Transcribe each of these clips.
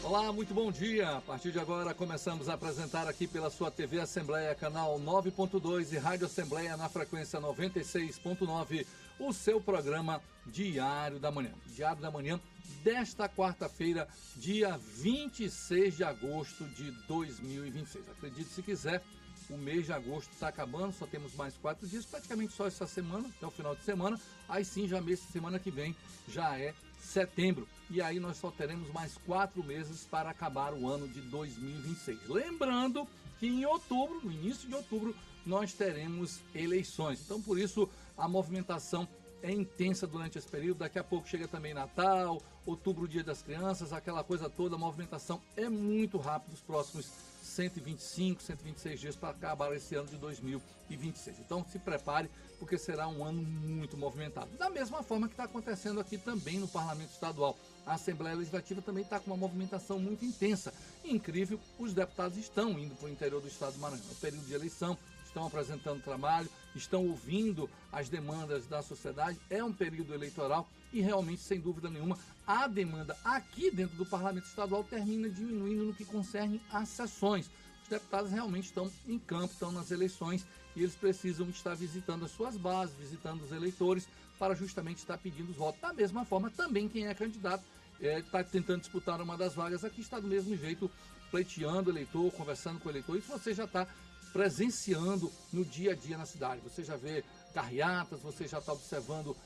Olá, muito bom dia. A partir de agora começamos a apresentar aqui pela sua TV Assembleia, canal 9.2 e Rádio Assembleia na frequência 96.9, o seu programa Diário da Manhã. Diário da Manhã desta quarta-feira, dia 26 de agosto de 2026. Acredite se quiser, o mês de agosto está acabando, só temos mais 4 dias, praticamente só essa semana, até o final de semana. Aí sim, já mês de semana que vem já é setembro. E aí nós só teremos mais 4 meses para acabar o ano de 2026. Lembrando que em outubro, no início de outubro, nós teremos eleições. Então, por isso, a movimentação é intensa durante esse período. Daqui a pouco chega também Natal, outubro, Dia das Crianças, aquela coisa toda. A movimentação é muito rápida, os próximos 125, 126 dias para acabar esse ano de 2026. Então se prepare, porque será um ano muito movimentado. Da mesma forma que está acontecendo aqui também no Parlamento Estadual. A Assembleia Legislativa também está com uma movimentação muito intensa. Incrível, os deputados estão indo para o interior do estado do Maranhão. No período de eleição, estão apresentando trabalho, estão ouvindo as demandas da sociedade. É um período eleitoral e realmente, sem dúvida nenhuma, a demanda aqui dentro do Parlamento Estadual termina diminuindo no que concerne às sessões. Os deputados realmente estão em campo, estão nas eleições e eles precisam estar visitando as suas bases, visitando os eleitores para justamente estar pedindo os votos. Da mesma forma, também quem é candidato está tentando disputar uma das vagas aqui, está do mesmo jeito pleiteando o eleitor, conversando com o eleitor. Isso você já está presenciando no dia a dia na cidade. Você já vê carreatas, você já está observando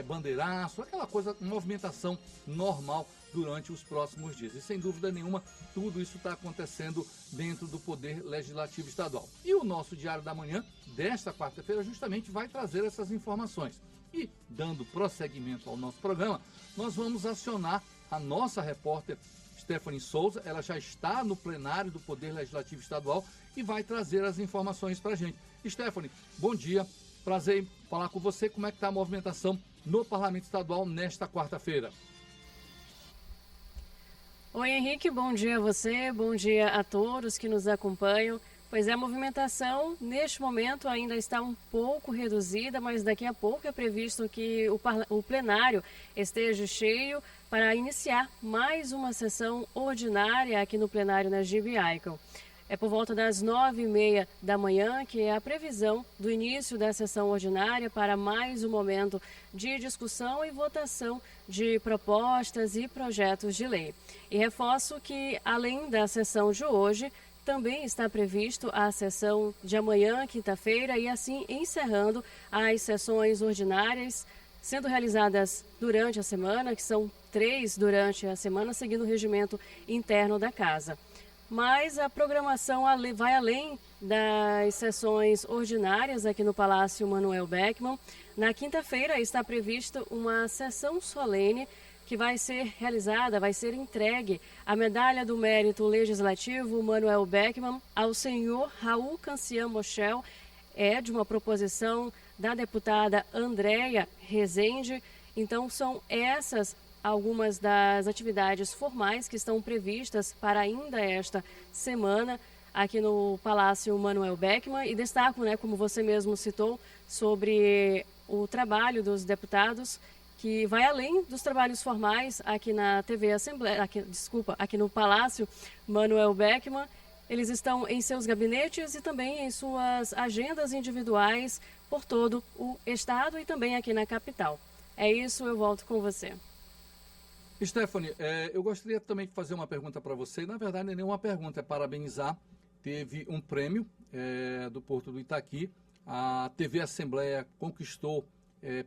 bandeiraço, aquela coisa, movimentação normal durante os próximos dias. E sem dúvida nenhuma, tudo isso está acontecendo dentro do Poder Legislativo Estadual. E o nosso Diário da Manhã, desta quarta-feira, justamente vai trazer essas informações. E, dando prosseguimento ao nosso programa, nós vamos acionar a nossa repórter Stephanie Souza. Ela já está no plenário do Poder Legislativo Estadual e vai trazer as informações para a gente. Stephanie, bom dia, prazer em falar com você. Como é que está a movimentação no Parlamento Estadual nesta quarta-feira? Oi, Henrique, bom dia a você, bom dia a todos que nos acompanham. Pois é, a movimentação neste momento ainda está um pouco reduzida, mas daqui a pouco é previsto que o plenário esteja cheio para iniciar mais uma sessão ordinária aqui no plenário Najib Aikel. É por volta das 9h30 da manhã que é a previsão do início da sessão ordinária para mais um momento de discussão e votação de propostas e projetos de lei. E reforço que, além da sessão de hoje, também está previsto a sessão de amanhã, quinta-feira, e assim encerrando as sessões ordinárias, sendo realizadas durante a semana, que são 3 durante a semana, seguindo o regimento interno da Casa. Mas a programação vai além das sessões ordinárias aqui no Palácio Manuel Beckmann. Na quinta-feira está prevista uma sessão solene que vai ser realizada, vai ser entregue a Medalha do Mérito Legislativo Manuel Beckmann ao senhor Raul Cancian Moschel, de uma proposição da deputada Andréia Rezende. Então são essas algumas das atividades formais que estão previstas para ainda esta semana aqui no Palácio Manuel Beckmann. E destaco, como você mesmo citou, sobre o trabalho dos deputados, que vai além dos trabalhos formais aqui na TV Assembleia, aqui no Palácio Manuel Beckmann. Eles estão em seus gabinetes e também em suas agendas individuais por todo o estado e também aqui na capital. É isso, eu volto com você. Stephanie, eu gostaria também de fazer uma pergunta para você. Na verdade, não é nenhuma pergunta, é parabenizar. Teve um prêmio do Porto do Itaqui. A TV Assembleia conquistou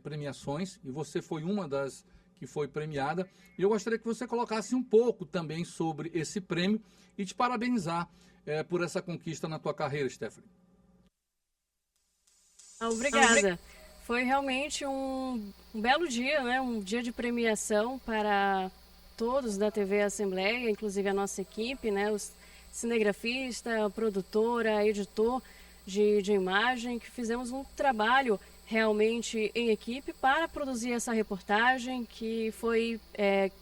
premiações e você foi uma das que foi premiada. E eu gostaria que você colocasse um pouco também sobre esse prêmio e te parabenizar por essa conquista na tua carreira, Stephanie. Obrigada. Foi realmente um belo dia, um dia de premiação para todos da TV Assembleia, inclusive a nossa equipe, os cinegrafista, produtora, editor de imagem, que fizemos um trabalho realmente em equipe para produzir essa reportagem que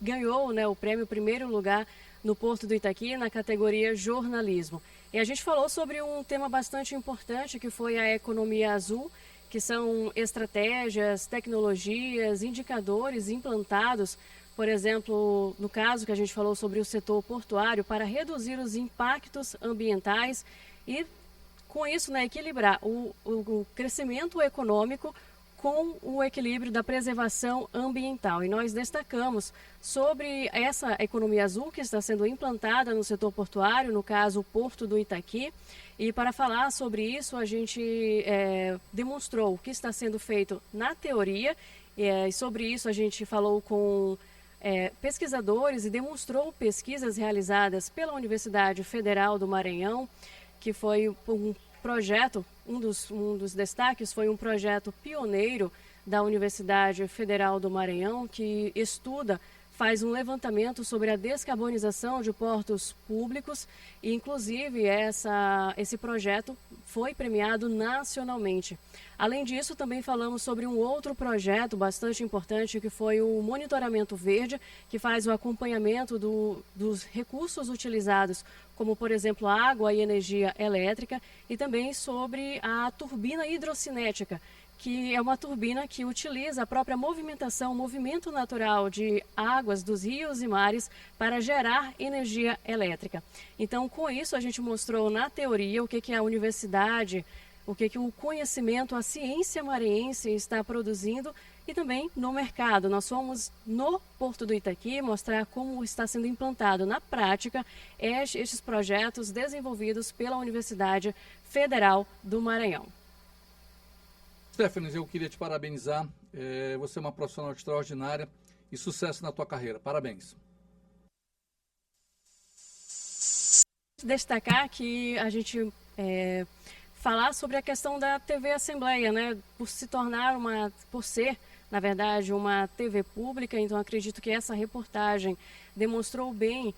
ganhou o prêmio primeiro lugar no Porto do Itaqui na categoria jornalismo. E a gente falou sobre um tema bastante importante que foi a economia azul, que são estratégias, tecnologias, indicadores implantados por exemplo, no caso que a gente falou sobre o setor portuário, para reduzir os impactos ambientais e, com isso, né, equilibrar o crescimento econômico com o equilíbrio da preservação ambiental. E nós destacamos sobre essa economia azul que está sendo implantada no setor portuário, no caso o Porto do Itaqui. E para falar sobre isso, a gente demonstrou o que está sendo feito na teoria, e sobre isso a gente falou com pesquisadores e demonstrou pesquisas realizadas pela Universidade Federal do Maranhão, que foi um projeto, um dos destaques foi um projeto pioneiro da Universidade Federal do Maranhão, que faz um levantamento sobre a descarbonização de portos públicos e, inclusive, esse projeto foi premiado nacionalmente. Além disso, também falamos sobre um outro projeto bastante importante, que foi o Monitoramento Verde, que faz o acompanhamento dos recursos utilizados, como, por exemplo, água e energia elétrica, e também sobre a turbina hidrocinética, que é uma turbina que utiliza a própria movimentação, o movimento natural de águas dos rios e mares para gerar energia elétrica. Então, com isso, a gente mostrou na teoria o que a universidade, o que o conhecimento, a ciência maranhense está produzindo e também no mercado. Nós fomos no Porto do Itaqui mostrar como está sendo implantado na prática estes projetos desenvolvidos pela Universidade Federal do Maranhão. Stephanie, eu queria te parabenizar. Você é uma profissional extraordinária e sucesso na tua carreira. Parabéns. Destacar que a gente falar sobre a questão da TV Assembleia, né? Por ser, na verdade, uma TV pública, então acredito que essa reportagem demonstrou bem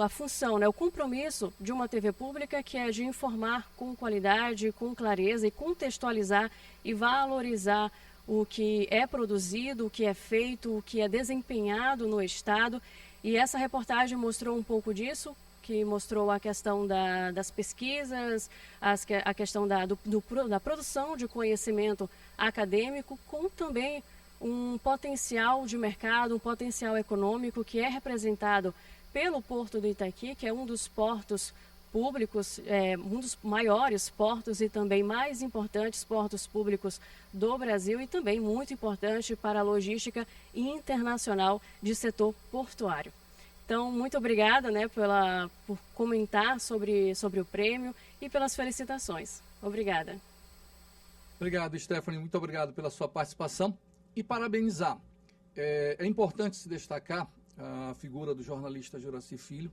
a função, né, o compromisso de uma TV pública, que é de informar com qualidade, com clareza e contextualizar e valorizar o que é produzido, o que é feito, o que é desempenhado no Estado. E essa reportagem mostrou um pouco disso, que mostrou a questão das pesquisas, a questão da produção de conhecimento acadêmico, com também um potencial de mercado, um potencial econômico que é representado pelo Porto do Itaqui, que é um dos portos públicos, um dos maiores portos e também mais importantes portos públicos do Brasil e também muito importante para a logística internacional de setor portuário. Então, muito obrigada, né, por comentar sobre o prêmio e pelas felicitações. Obrigada. Obrigado, Stephanie. Muito obrigado pela sua participação e parabenizar. É importante se destacar a figura do jornalista Juraci Filho,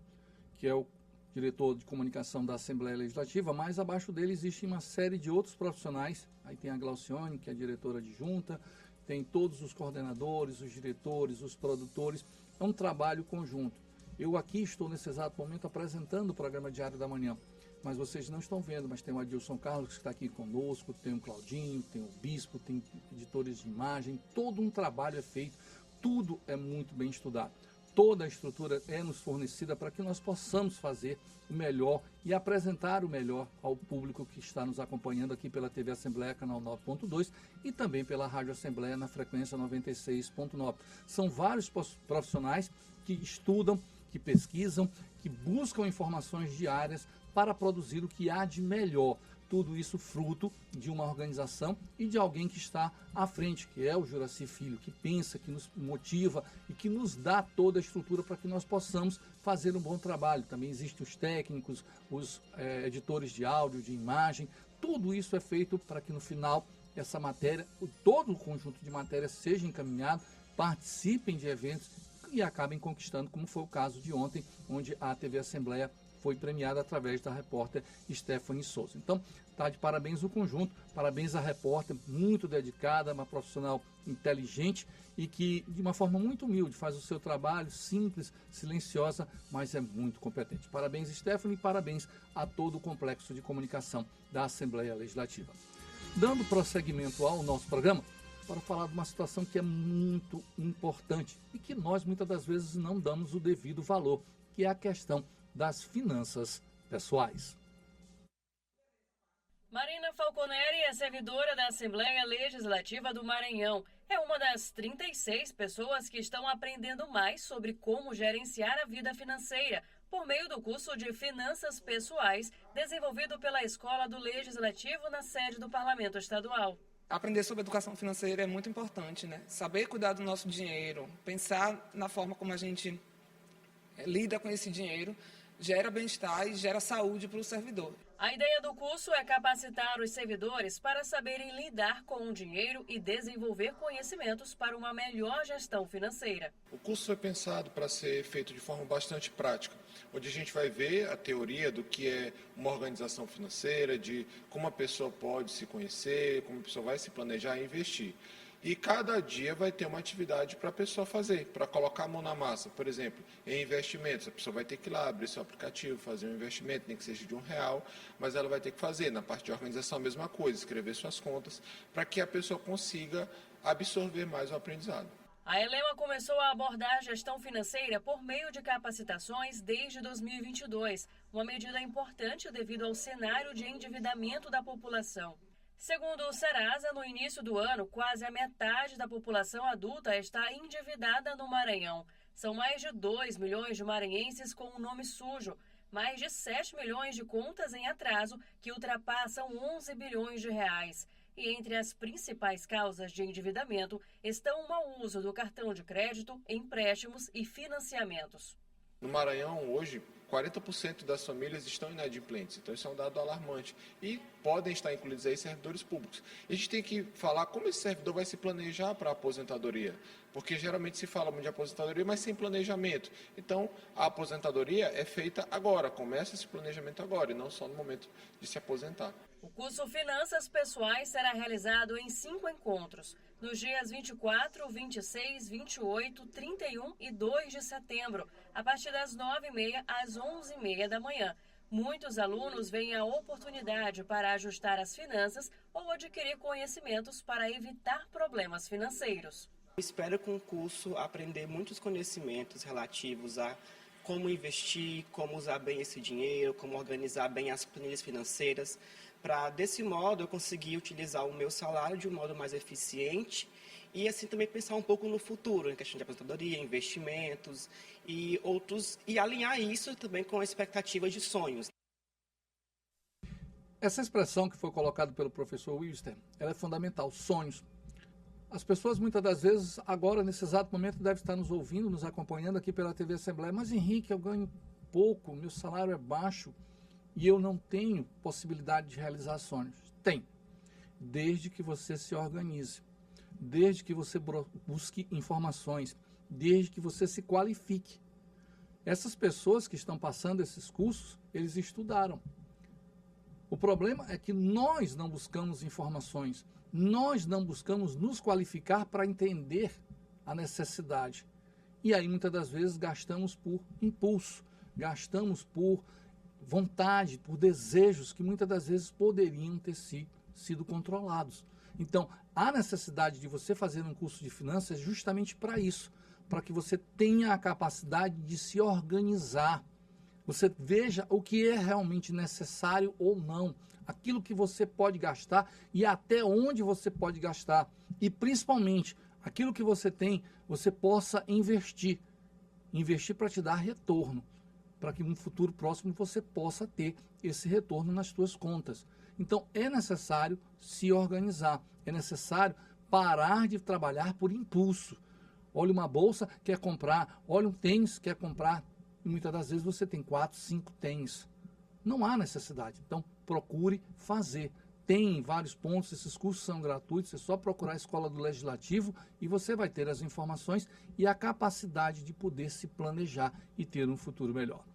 que é o diretor de comunicação da Assembleia Legislativa, mas abaixo dele existe uma série de outros profissionais. Aí tem a Glaucione, que é a diretora adjunta, tem todos os coordenadores, os diretores, os produtores. É um trabalho conjunto. Eu aqui estou nesse exato momento apresentando o programa Diário da Manhã, mas vocês não estão vendo, mas tem o Adilson Carlos que está aqui conosco, tem o Claudinho, tem o Bispo, tem editores de imagem, todo um trabalho é feito, tudo é muito bem estudado. Toda a estrutura é nos fornecida para que nós possamos fazer o melhor e apresentar o melhor ao público que está nos acompanhando aqui pela TV Assembleia, canal 9.2 e também pela Rádio Assembleia na frequência 96.9. São vários profissionais que estudam, que pesquisam, que buscam informações diárias para produzir o que há de melhor. Tudo isso fruto de uma organização e de alguém que está à frente, que é o Juraci Filho, que pensa, que nos motiva e que nos dá toda a estrutura para que nós possamos fazer um bom trabalho. Também existem os técnicos, os editores de áudio, de imagem. Tudo isso é feito para que no final essa matéria, todo o conjunto de matérias seja encaminhado, participem de eventos e acabem conquistando, como foi o caso de ontem, onde a TV Assembleia foi premiada através da repórter Stephanie Souza. Então, tá de parabéns o conjunto, parabéns à repórter, muito dedicada, uma profissional inteligente e que, de uma forma muito humilde, faz o seu trabalho, simples, silenciosa, mas é muito competente. Parabéns, Stephanie, e parabéns a todo o complexo de comunicação da Assembleia Legislativa. Dando prosseguimento ao nosso programa, para falar de uma situação que é muito importante e que nós, muitas das vezes, não damos o devido valor, que é a questão das finanças pessoais. Marina Falconeri é servidora da Assembleia Legislativa do Maranhão. É uma das 36 pessoas que estão aprendendo mais sobre como gerenciar a vida financeira por meio do curso de Finanças Pessoais desenvolvido pela Escola do Legislativo na sede do Parlamento Estadual. Aprender sobre educação financeira é muito importante, né? Saber cuidar do nosso dinheiro, pensar na forma como a gente lida com esse dinheiro, gera bem-estar e gera saúde para o servidor. A ideia do curso é capacitar os servidores para saberem lidar com o dinheiro e desenvolver conhecimentos para uma melhor gestão financeira. O curso foi pensado para ser feito de forma bastante prática, onde a gente vai ver a teoria do que é uma organização financeira, de como a pessoa pode se conhecer, como a pessoa vai se planejar e investir. E cada dia vai ter uma atividade para a pessoa fazer, para colocar a mão na massa. Por exemplo, em investimentos, a pessoa vai ter que ir lá, abrir seu aplicativo, fazer um investimento, nem que seja de R$1, mas ela vai ter que fazer. Na parte de organização, a mesma coisa, escrever suas contas, para que a pessoa consiga absorver mais o aprendizado. A Elema começou a abordar a gestão financeira por meio de capacitações desde 2022, uma medida importante devido ao cenário de endividamento da população. Segundo o Serasa, no início do ano, quase a metade da população adulta está endividada no Maranhão. São mais de 2 milhões de maranhenses com o nome sujo, mais de 7 milhões de contas em atraso, que ultrapassam 11 bilhões de reais. E entre as principais causas de endividamento estão o mau uso do cartão de crédito, empréstimos e financiamentos. No Maranhão, hoje, 40% das famílias estão inadimplentes, então isso é um dado alarmante. E podem estar incluídos aí servidores públicos. A gente tem que falar como esse servidor vai se planejar para a aposentadoria, porque geralmente se fala muito de aposentadoria, mas sem planejamento. Então, a aposentadoria é feita agora, começa esse planejamento agora, e não só no momento de se aposentar. O curso Finanças Pessoais será realizado em 5 encontros, nos dias 24, 26, 28, 31 e 2 de setembro, a partir das 9h30 às 11h30 da manhã. Muitos alunos veem a oportunidade para ajustar as finanças ou adquirir conhecimentos para evitar problemas financeiros. Espero com o curso aprender muitos conhecimentos relativos a como investir, como usar bem esse dinheiro, como organizar bem as planilhas financeiras, para desse modo eu conseguir utilizar o meu salário de um modo mais eficiente e assim também pensar um pouco no futuro, em questão de aposentadoria, investimentos e outros, e alinhar isso também com expectativas de sonhos. Essa expressão que foi colocada pelo professor Wilster, ela é fundamental, sonhos. As pessoas muitas das vezes, agora nesse exato momento, devem estar nos ouvindo, nos acompanhando aqui pela TV Assembleia. Mas Henrique, eu ganho pouco, meu salário é baixo e eu não tenho possibilidade de realizar sonhos. Tem, desde que você se organize, desde que você busque informações, desde que você se qualifique. Essas pessoas que estão passando esses cursos, eles estudaram. O problema é que nós não buscamos informações, nós não buscamos nos qualificar para entender a necessidade. E aí, muitas das vezes, gastamos por impulso, gastamos por vontade, por desejos que muitas das vezes poderiam ter sido controlados. Então, a necessidade de você fazer um curso de finanças é justamente para isso, para que você tenha a capacidade de se organizar. Você veja o que é realmente necessário ou não, aquilo que você pode gastar e até onde você pode gastar. E principalmente, aquilo que você tem, você possa investir. Investir para te dar retorno, para que no futuro próximo você possa ter esse retorno nas suas contas. Então, é necessário se organizar, é necessário parar de trabalhar por impulso. Olha uma bolsa, quer comprar, olha um tênis, quer comprar. E muitas das vezes você tem 4, 5 tênis. Não há necessidade. Então, procure fazer. Tem vários pontos, esses cursos são gratuitos, é só procurar a Escola do Legislativo e você vai ter as informações e a capacidade de poder se planejar e ter um futuro melhor.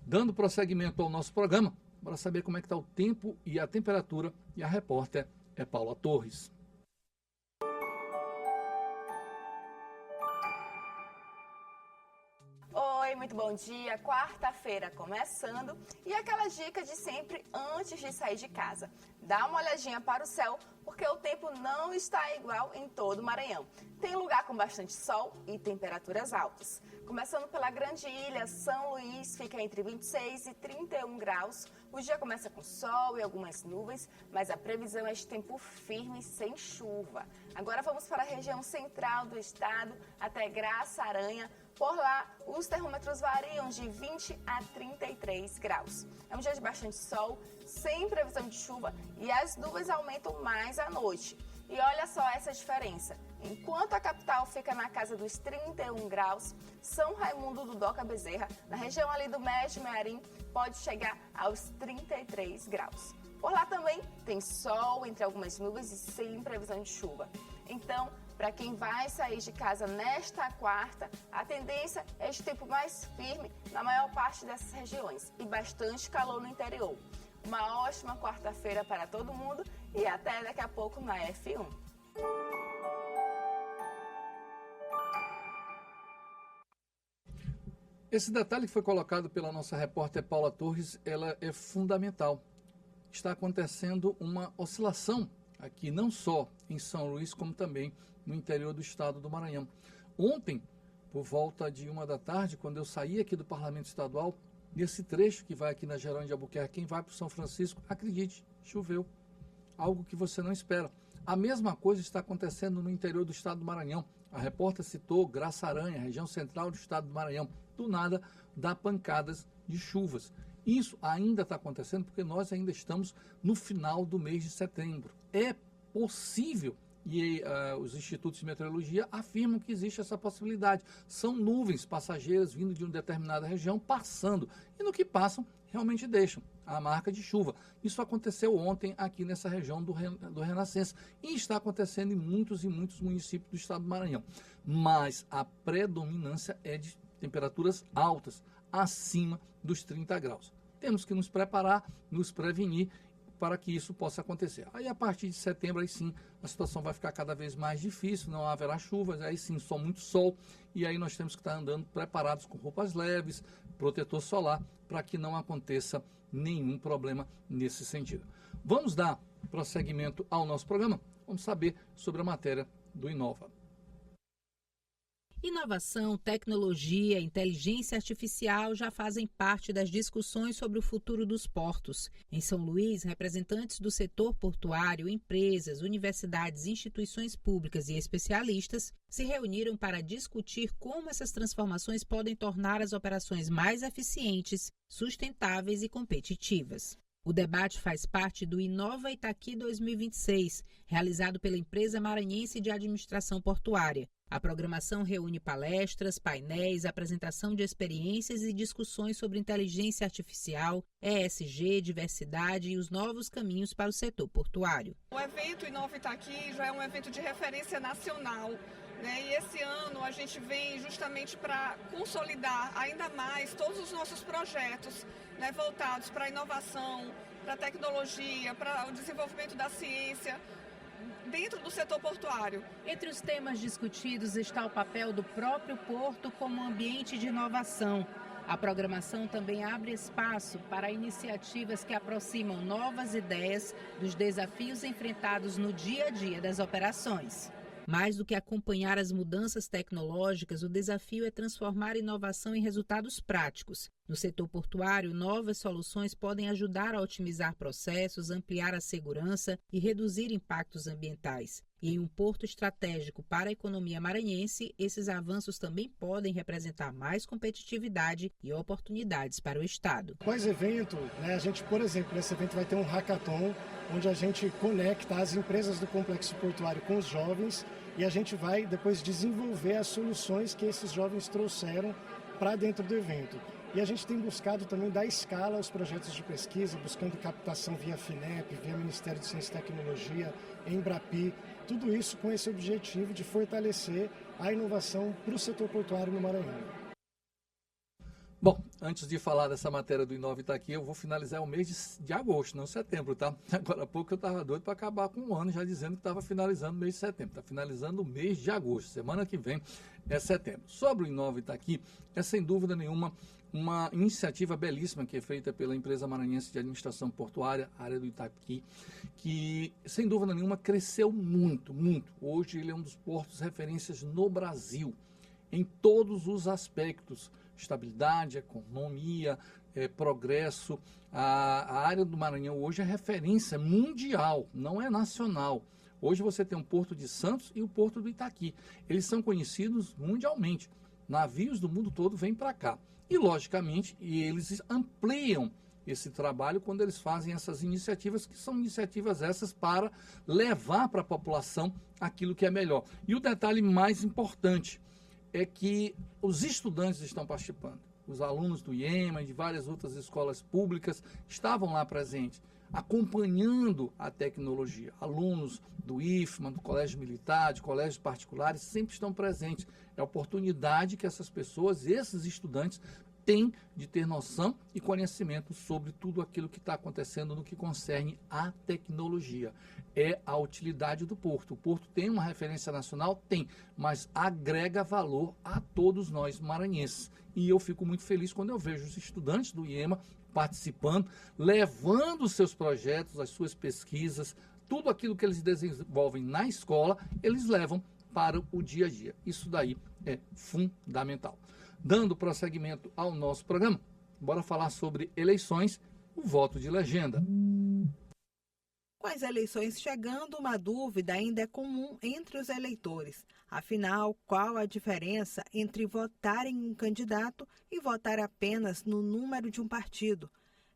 Dando prosseguimento ao nosso programa, bora saber como é que está o tempo e a temperatura, e a repórter é Paula Torres. Oi, muito bom dia. Quarta-feira começando e aquela dica de sempre antes de sair de casa. Dá uma olhadinha para o céu, porque o tempo não está igual em todo o Maranhão. Tem lugar com bastante sol e temperaturas altas. Começando pela Grande Ilha, São Luís fica entre 26 e 31 graus. O dia começa com sol e algumas nuvens, mas a previsão é de tempo firme sem chuva. Agora vamos para a região central do estado, até Graça Aranha. Por lá, os termômetros variam de 20 a 33 graus. É um dia de bastante sol, sem previsão de chuva e as nuvens aumentam mais à noite. E olha só essa diferença. Enquanto a capital fica na casa dos 31 graus, São Raimundo do Doca Bezerra, na região ali do Médio Mearim, pode chegar aos 33 graus. Por lá também tem sol entre algumas nuvens e sem previsão de chuva. Então, para quem vai sair de casa nesta quarta, a tendência é de tempo mais firme na maior parte dessas regiões e bastante calor no interior. Uma ótima quarta-feira para todo mundo e até daqui a pouco na F1. Esse detalhe que foi colocado pela nossa repórter Paula Torres, ela é fundamental. Está acontecendo uma oscilação aqui, não só em São Luís, como também no interior do estado do Maranhão. Ontem, por volta de 1 da tarde, quando eu saí aqui do Parlamento Estadual, nesse trecho que vai aqui na Gerônimo de Albuquerque, quem vai para o São Francisco, acredite, choveu. Algo que você não espera. A mesma coisa está acontecendo no interior do estado do Maranhão. A repórter citou Graça Aranha, região central do estado do Maranhão. Do nada, dá pancadas de chuvas. Isso ainda está acontecendo porque nós ainda estamos no final do mês de setembro. É possível, e os institutos de meteorologia afirmam que existe essa possibilidade. São nuvens passageiras vindo de uma determinada região, passando. E no que passam, realmente deixam a marca de chuva. Isso aconteceu ontem aqui nessa região do Renascença. E está acontecendo em muitos e muitos municípios do estado do Maranhão. Mas a predominância é de temperaturas altas, acima dos 30 graus. Temos que nos preparar, nos prevenir para que isso possa acontecer. Aí a partir de setembro, aí sim, a situação vai ficar cada vez mais difícil, não haverá chuvas, aí sim, só muito sol, e aí nós temos que estar andando preparados com roupas leves, protetor solar, para que não aconteça nenhum problema nesse sentido. Vamos dar prosseguimento ao nosso programa, vamos saber sobre a matéria do Inova. Inovação, tecnologia, inteligência artificial já fazem parte das discussões sobre o futuro dos portos. Em São Luís, representantes do setor portuário, empresas, universidades, instituições públicas e especialistas se reuniram para discutir como essas transformações podem tornar as operações mais eficientes, sustentáveis e competitivas. O debate faz parte do Inova Itaqui 2026, realizado pela empresa maranhense de administração portuária. A programação reúne palestras, painéis, apresentação de experiências e discussões sobre inteligência artificial, ESG, diversidade e os novos caminhos para o setor portuário. O evento Inova Itaqui já é um evento de referência nacional, né? E esse ano a gente vem justamente para consolidar ainda mais todos os nossos projetos, né, voltados para a inovação, para a tecnologia, para o desenvolvimento da ciência, dentro do setor portuário. Entre os temas discutidos está o papel do próprio porto como ambiente de inovação. A programação também abre espaço para iniciativas que aproximam novas ideias dos desafios enfrentados no dia a dia das operações. Mais do que acompanhar as mudanças tecnológicas, o desafio é transformar a inovação em resultados práticos. No setor portuário, novas soluções podem ajudar a otimizar processos, ampliar a segurança e reduzir impactos ambientais. E em um porto estratégico para a economia maranhense, esses avanços também podem representar mais competitividade e oportunidades para o Estado. Pós-evento, a gente, por exemplo, nesse evento vai ter um hackathon, onde a gente conecta as empresas do complexo portuário com os jovens e a gente vai depois desenvolver as soluções que esses jovens trouxeram para dentro do evento. E a gente tem buscado também dar escala aos projetos de pesquisa, buscando captação via FINEP, via Ministério de Ciência e Tecnologia, Embrapi, tudo isso com esse objetivo de fortalecer a inovação para o setor portuário no Maranhão. Bom, antes de falar dessa matéria do Inove está aqui, eu vou finalizar o mês de agosto, não setembro, tá? Agora há pouco eu estava doido para acabar com um ano, já dizendo que estava finalizando o mês de setembro. Está finalizando o mês de agosto, semana que vem é setembro. Sobre o Inove está aqui, é sem dúvida nenhuma uma iniciativa belíssima que é feita pela empresa maranhense de administração portuária, área do Itaqui, que sem dúvida nenhuma cresceu muito, muito. Hoje ele é um dos portos referências no Brasil, em todos os aspectos. Estabilidade, economia, progresso. A área do Maranhão hoje é referência mundial, não é nacional. Hoje você tem o Porto de Santos e o Porto do Itaqui. Eles são conhecidos mundialmente. Navios do mundo todo vêm para cá. E, logicamente, eles ampliam esse trabalho quando eles fazem essas iniciativas, que são iniciativas essas para levar para a população aquilo que é melhor. E o detalhe mais importante é que os estudantes estão participando. Os alunos do IEMA e de várias outras escolas públicas estavam lá presentes, acompanhando a tecnologia. Alunos do IFMA, do Colégio Militar, de colégios particulares, sempre estão presentes. É a oportunidade que essas pessoas, esses estudantes, têm de ter noção e conhecimento sobre tudo aquilo que está acontecendo no que concerne à tecnologia. É a utilidade do Porto. O Porto tem uma referência nacional? Tem, mas agrega valor a todos nós maranhenses. E eu fico muito feliz quando eu vejo os estudantes do IEMA participando, levando os seus projetos, as suas pesquisas, tudo aquilo que eles desenvolvem na escola, eles levam para o dia a dia. Isso daí é fundamental. Dando prosseguimento ao nosso programa, bora falar sobre eleições, o voto de legenda. Com as eleições chegando, uma dúvida ainda é comum entre os eleitores. Afinal, qual a diferença entre votar em um candidato e votar apenas no número de um partido?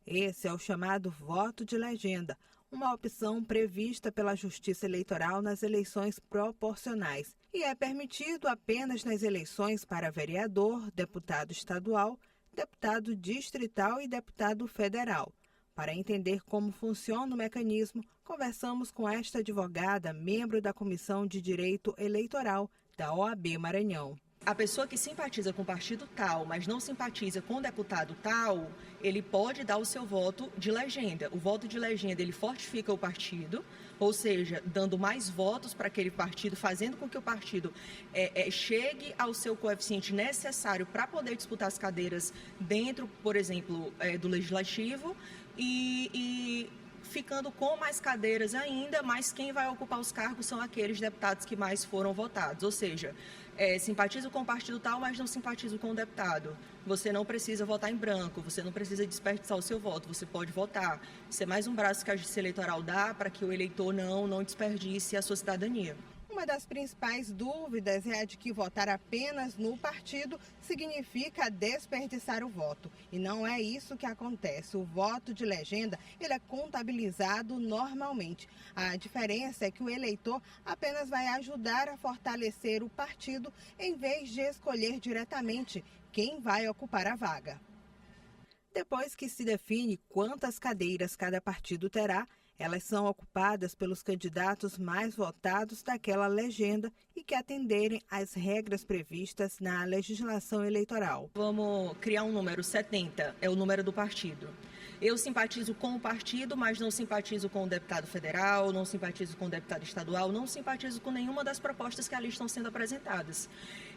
Esse é o chamado voto de legenda, uma opção prevista pela Justiça Eleitoral nas eleições proporcionais e é permitido apenas nas eleições para vereador, deputado estadual, deputado distrital e deputado federal. Para entender como funciona o mecanismo, conversamos com esta advogada, membro da Comissão de Direito Eleitoral da OAB Maranhão. A pessoa que simpatiza com o partido tal, mas não simpatiza com o deputado tal, ele pode dar o seu voto de legenda. O voto de legenda, ele fortifica o partido, ou seja, dando mais votos para aquele partido, fazendo com que o partido chegue ao seu coeficiente necessário para poder disputar as cadeiras dentro, por exemplo, do Legislativo e ficando com mais cadeiras ainda, mas quem vai ocupar os cargos são aqueles deputados que mais foram votados, ou seja, simpatizo com o partido tal, mas não simpatizo com o deputado. Você não precisa votar em branco, você não precisa desperdiçar o seu voto, você pode votar. Isso é mais um braço que a Justiça Eleitoral dá para que o eleitor não desperdice a sua cidadania. Uma das principais dúvidas é a de que votar apenas no partido significa desperdiçar o voto. E não é isso que acontece. O voto de legenda, ele é contabilizado normalmente. A diferença é que o eleitor apenas vai ajudar a fortalecer o partido em vez de escolher diretamente quem vai ocupar a vaga. Depois que se define quantas cadeiras cada partido terá, elas são ocupadas pelos candidatos mais votados daquela legenda e que atenderem às regras previstas na legislação eleitoral. Vamos criar um número, 70 é o número do partido. Eu simpatizo com o partido, mas não simpatizo com o deputado federal, não simpatizo com o deputado estadual, não simpatizo com nenhuma das propostas que ali estão sendo apresentadas.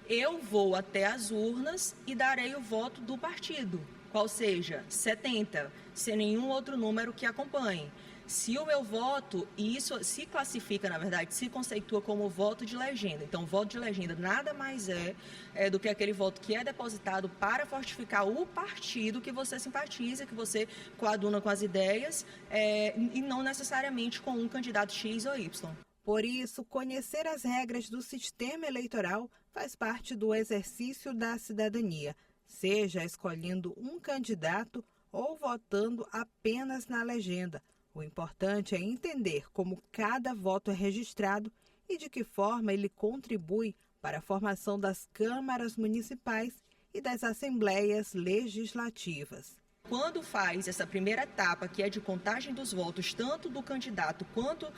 Eu vou até as urnas e darei o voto do partido, qual seja 70, sem nenhum outro número que acompanhe. Se o meu voto, e isso se classifica, na verdade, se conceitua como voto de legenda. Então, voto de legenda nada mais é do que aquele voto que é depositado para fortificar o partido que você simpatiza, que você coaduna com as ideias, e não necessariamente com um candidato X ou Y. Por isso, conhecer as regras do sistema eleitoral faz parte do exercício da cidadania, seja escolhendo um candidato ou votando apenas na legenda. O importante é entender como cada voto é registrado e de que forma ele contribui para a formação das câmaras municipais e das assembleias legislativas. Quando faz essa primeira etapa, que é de contagem dos votos, tanto do candidato quanto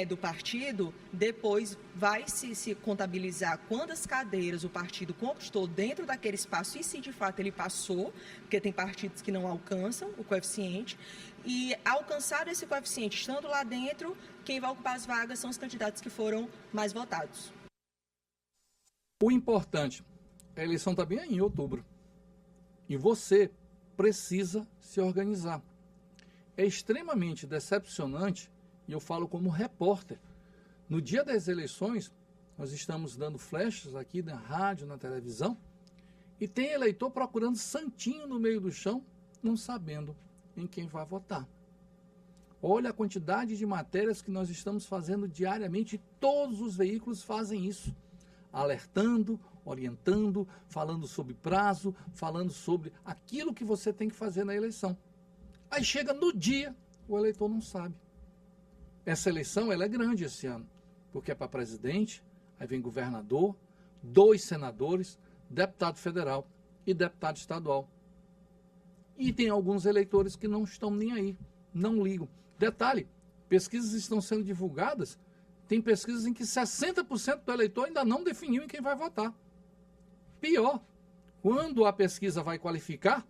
do partido, depois vai se contabilizar quantas cadeiras o partido conquistou dentro daquele espaço e se de fato ele passou, porque tem partidos que não alcançam o coeficiente, e alcançado esse coeficiente, estando lá dentro, quem vai ocupar as vagas são os candidatos que foram mais votados. O importante, a eleição está bem aí em outubro, e você precisa se organizar. É extremamente decepcionante, e eu falo como repórter, no dia das eleições, nós estamos dando flashes aqui na rádio, na televisão, e tem eleitor procurando santinho no meio do chão, não sabendo em quem vai votar. Olha a quantidade de matérias que nós estamos fazendo diariamente, e todos os veículos fazem isso, alertando, orientando, falando sobre prazo, falando sobre aquilo que você tem que fazer na eleição. Aí chega no dia, o eleitor não sabe. Essa eleição ela é grande esse ano, porque é para presidente, aí vem governador, 2 senadores, deputado federal e deputado estadual. E tem alguns eleitores que não estão nem aí, não ligam. Detalhe, pesquisas estão sendo divulgadas, tem pesquisas em que 60% do eleitor ainda não definiu em quem vai votar. Pior, quando a pesquisa vai qualificar,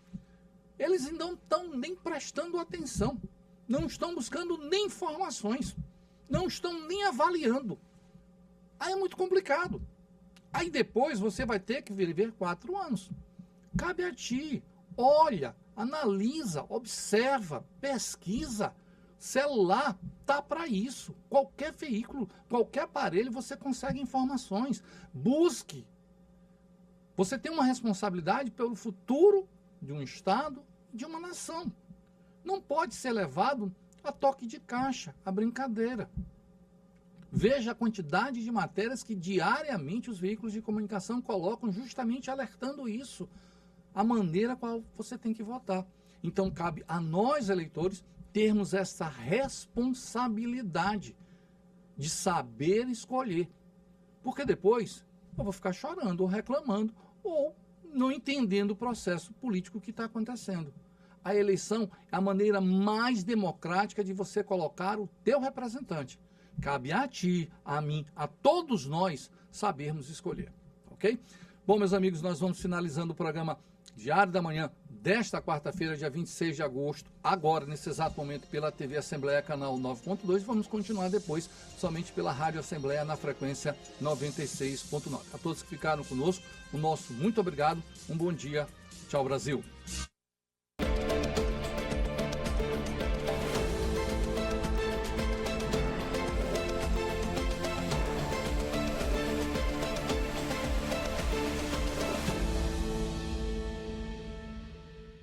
eles não estão nem prestando atenção, não estão buscando nem informações, não estão nem avaliando. Aí é muito complicado. Aí depois você vai ter que viver 4 anos. Cabe a ti, olha, analisa, observa, pesquisa. Celular tá para isso. Qualquer veículo, qualquer aparelho, você consegue informações. Busque. Você tem uma responsabilidade pelo futuro de um estado, de uma nação. Não pode ser levado a toque de caixa, a brincadeira. Veja a quantidade de matérias que diariamente os veículos de comunicação colocam justamente alertando isso, a maneira qual você tem que votar. Então cabe a nós, eleitores, termos essa responsabilidade de saber escolher. Porque depois eu vou ficar chorando ou reclamando ou não entendendo o processo político que está acontecendo. A eleição é a maneira mais democrática de você colocar o teu representante. Cabe a ti, a mim, a todos nós sabermos escolher, ok? Bom, meus amigos, nós vamos finalizando o programa Diário da Manhã desta quarta-feira, dia 26 de agosto, agora, nesse exato momento, pela TV Assembleia, canal 9.2, vamos continuar depois somente pela Rádio Assembleia na frequência 96.9. A todos que ficaram conosco, o nosso muito obrigado, um bom dia, tchau Brasil.